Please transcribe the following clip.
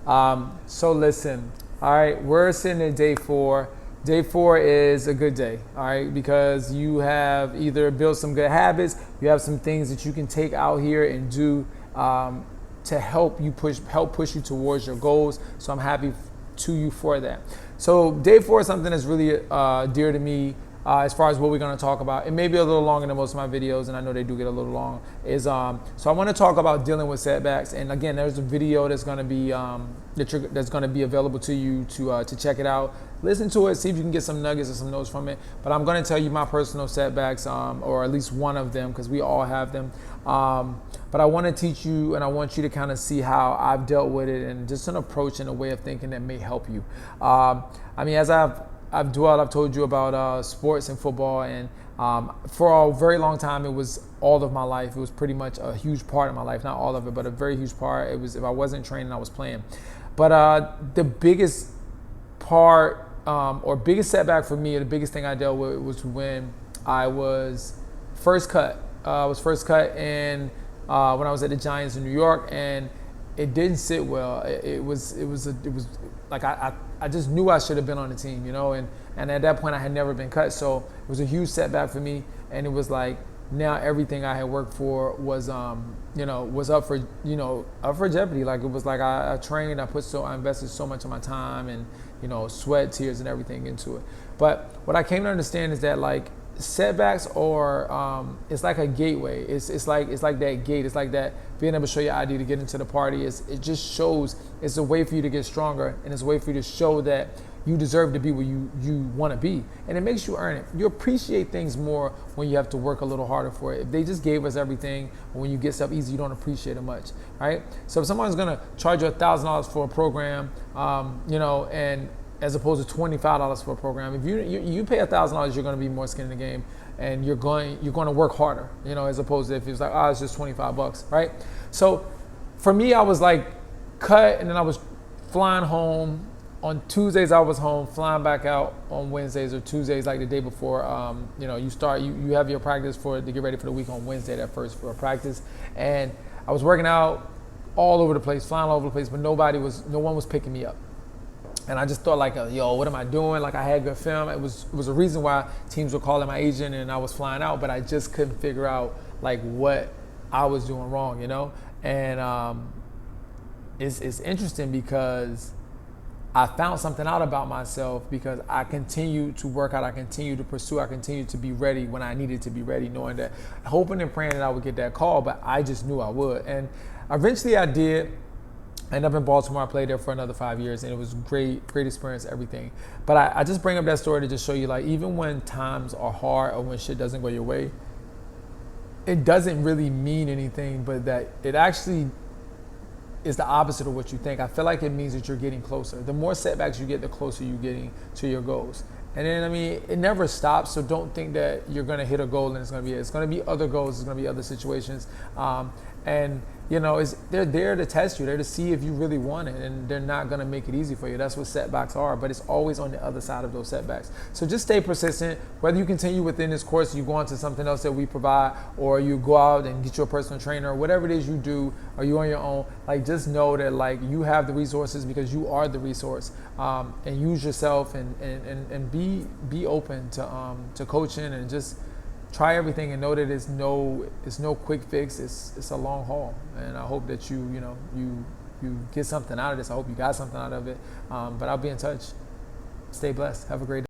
So listen, all right, we're sitting at day 4. Day 4 is a good day, all right, because you have either built some good habits, you have some things that you can take out here and do to help push you towards your goals. So I'm happy to you for that. So day 4 is something that's really dear to me. As far as what we're going to talk about, it may be a little longer than most of my videos, and I know they do get a little long. So I want to talk about dealing with setbacks. And again, there's a video that's going to be that's going to be available to you to check it out. Listen to it, see if you can get some nuggets or some notes from it. But I'm going to tell you my personal setbacks, or at least one of them, because we all have them. But I want to teach you, and I want you to kind of see how I've dealt with it, and just an approach and a way of thinking that may help you. I mean, as I've told you about sports and football, and for a very long time, it was all of my life. It was pretty much a huge part of my life, not all of it, but a very huge part. It was, if I wasn't training, I was playing. But the biggest part, or biggest setback for me, or the biggest thing I dealt with was when I was first cut. I was first cut in when I was at the Giants in New York, and it didn't sit well. It was like I just knew I should have been on the team, and at that point I had never been cut, so it was a huge setback for me. And it was like, now everything I had worked for was was up for jeopardy. Like, it was like I trained, I invested so much of my time and sweat, tears, and everything into it. But what I came to understand is that, like, setbacks are it's like a gateway. It's like that gate. It's like that being able to show your ID to get into the party. It just shows, it's a way for you to get stronger, and it's a way for you to show that you deserve to be where you want to be, and it makes you earn it. You appreciate things more when you have to work a little harder for it. If they just gave us everything, when you get stuff easy, you don't appreciate it much, right? So if someone's gonna charge you $1,000 for a program, and as opposed to $25 for a program, if you pay $1,000, you're going to be more skin in the game, and you're going to work harder, as opposed to if it's like, it's just $25, right? So for me, I was like cut, and then I was flying home. On Tuesdays I was home, flying back out on Wednesdays or Tuesdays, like the day before. You have your practice to get ready for the week on Wednesday, that first for a practice, and I was working out all over the place, flying all over the place, but no one was picking me up. And I just thought, like, what am I doing? Like, I had good film. It was a reason why teams were calling my agent and I was flying out, but I just couldn't figure out, like, what I was doing wrong, And it's interesting because I found something out about myself, because I continued to work out, I continued to pursue, I continued to be ready when I needed to be ready, knowing that, hoping and praying that I would get that call, but I just knew I would. And eventually I did. I ended up in Baltimore. I played there for another 5 years, and it was great experience, everything. But I just bring up that story to just show you, like, even when times are hard or when shit doesn't go your way, it doesn't really mean anything, but that it actually is the opposite of what you think. I feel like it means that you're getting closer. The more setbacks you get, the closer you're getting to your goals. And then, I mean, it never stops, so don't think that you're going to hit a goal and it's going to be it. It's going to be other goals, it's going to be other situations. And they're there to test you. They're to see if you really want it, and they're not going to make it easy for you. That's what setbacks are, but it's always on the other side of those setbacks. So just stay persistent. Whether you continue within this course, you go on to something else that we provide, or you go out and get your personal trainer, or whatever it is you do, or you on your own, like, just know that, like, you have the resources because you are the resource, and use yourself, and be open to coaching, and just try everything, and know that it's no quick fix. It's a long haul, and I hope that you get something out of this. I hope you got something out of it. But I'll be in touch. Stay blessed. Have a great day.